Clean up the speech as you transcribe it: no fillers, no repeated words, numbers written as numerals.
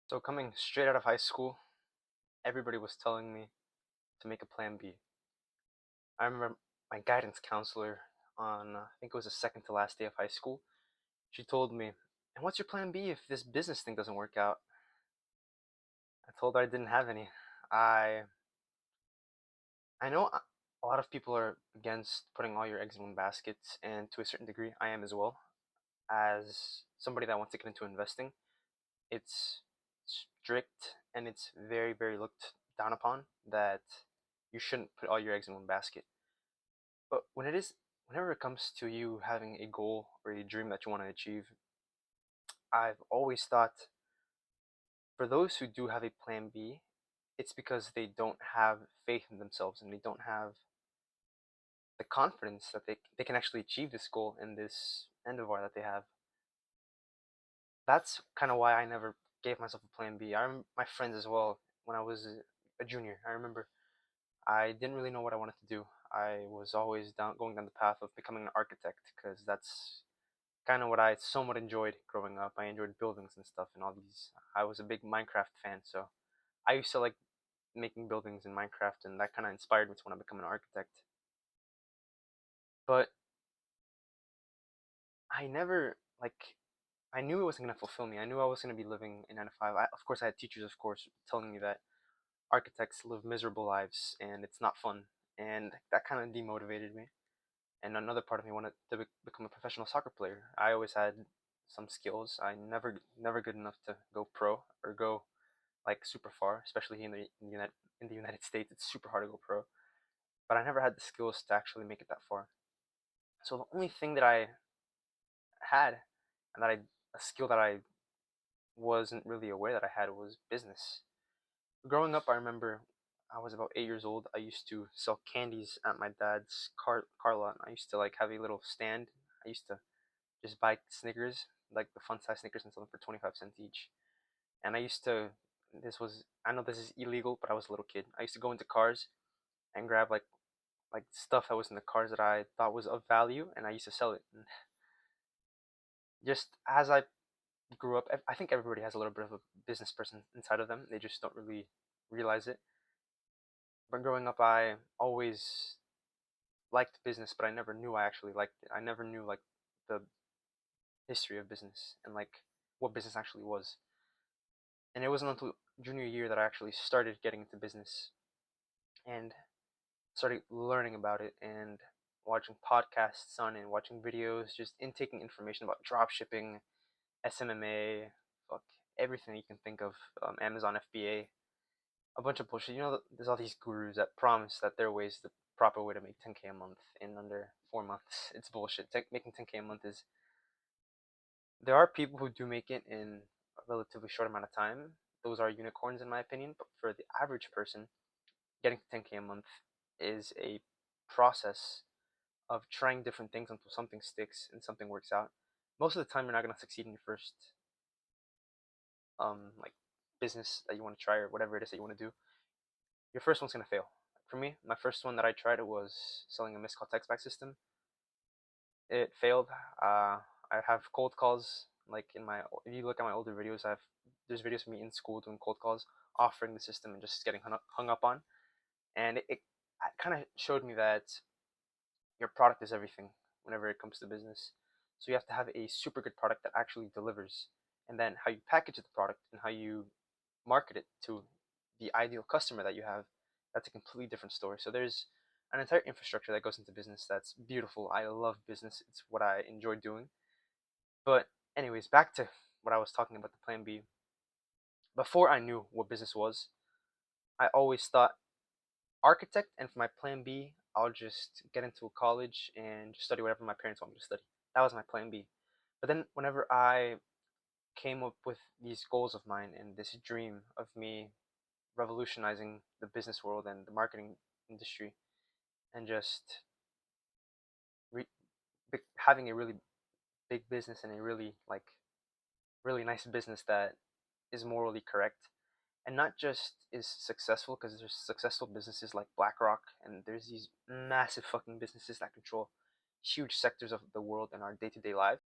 So coming straight out of high school, everybody was telling me to make a plan B. I remember my guidance counselor on, I think it was the second to last day of high school. She told me, "And what's your plan B if this business thing doesn't work out?" I told her I didn't have any. I I know a lot of people are against putting all your eggs in one basket, and to a certain degree, I am as well. As somebody that wants to get into investing, it's strict and it's very, very looked down upon that you shouldn't put all your eggs in one basket. But whenever it comes to you having a goal or a dream that you want to achieve, I've always thought for those who do have a plan B, it's because they don't have faith in themselves and they don't have the confidence that they can actually achieve this goal and this endeavor that they have. That's kind of why I never gave myself a plan B. My friends as well when I was a junior. I remember I didn't really know what I wanted to do. I was always going down the path of becoming an architect because that's kind of what I somewhat enjoyed growing up. I enjoyed buildings and stuff and all these. I was a big Minecraft fan, so I used to like making buildings in Minecraft, and that kind of inspired me to want to become an architect. But I never like I knew it wasn't gonna fulfill me. I knew I was gonna be living in 9 to 5. Of course, I had teachers, of course, telling me that architects live miserable lives and it's not fun, and that kind of demotivated me. And another part of me wanted to become a professional soccer player. I always had some skills. I never good enough to go pro or go like super far, especially in the United States. It's super hard to go pro, but I never had the skills to actually make it that far. So the only thing that I had and a skill that I wasn't really aware that I had was business. Growing up, I remember I was about 8 years old. I used to sell candies at my dad's car lot. I used to like have a little stand. I used to just buy Snickers, like the fun size Snickers, and sell them for 25 cents each. And I used to, I know this is illegal, but I was a little kid. I used to go into cars and grab like stuff that was in the cars that I thought was of value, and I used to sell it. And just as I grew up, I think everybody has a little bit of a business person inside of them. They just don't really realize it. But growing up, I always liked business, but I never knew I actually liked it. I never knew like the history of business and like what business actually was. And it wasn't until junior year that I actually started getting into business and started learning about it and watching podcasts on it and watching videos, just intaking information about drop shipping, SMMA, fuck, everything you can think of, Amazon FBA, a bunch of bullshit. There's all these gurus that promise that their way is the proper way to make 10K a month in under 4 months. It's bullshit. Making 10K a month is. There are people who do make it in a relatively short amount of time. Those are unicorns in my opinion. But for the average person, getting to 10K a month is a process of trying different things until something sticks and something works out. Most of the time, you're not gonna succeed in your first like business that you want to try or whatever it is that you want to do. Your first one's gonna fail. For me, my first one that I tried was selling a missed call text back system. It failed. I have cold calls. Like if you look at my older videos, there's videos of me in school doing cold calls, offering the system and just getting hung up on. And it kind of showed me that your product is everything whenever it comes to business. So you have to have a super good product that actually delivers, and then how you package the product and how you market it to the ideal customer that you have, that's a completely different story. So there's an entire infrastructure that goes into business that's beautiful. I love business. It's what I enjoy doing. But anyways, back to what I was talking about, the plan B. Before I knew what business was, I always thought architect, and for my plan B, I'll just get into a college and just study whatever my parents want me to study. That was my plan B. But then whenever I came up with these goals of mine and this dream of me revolutionizing the business world and the marketing industry and just re- having a really big business and a really nice business that is morally correct and not just is successful, because there's successful businesses like BlackRock and there's these massive fucking businesses that control huge sectors of the world and our day-to-day lives.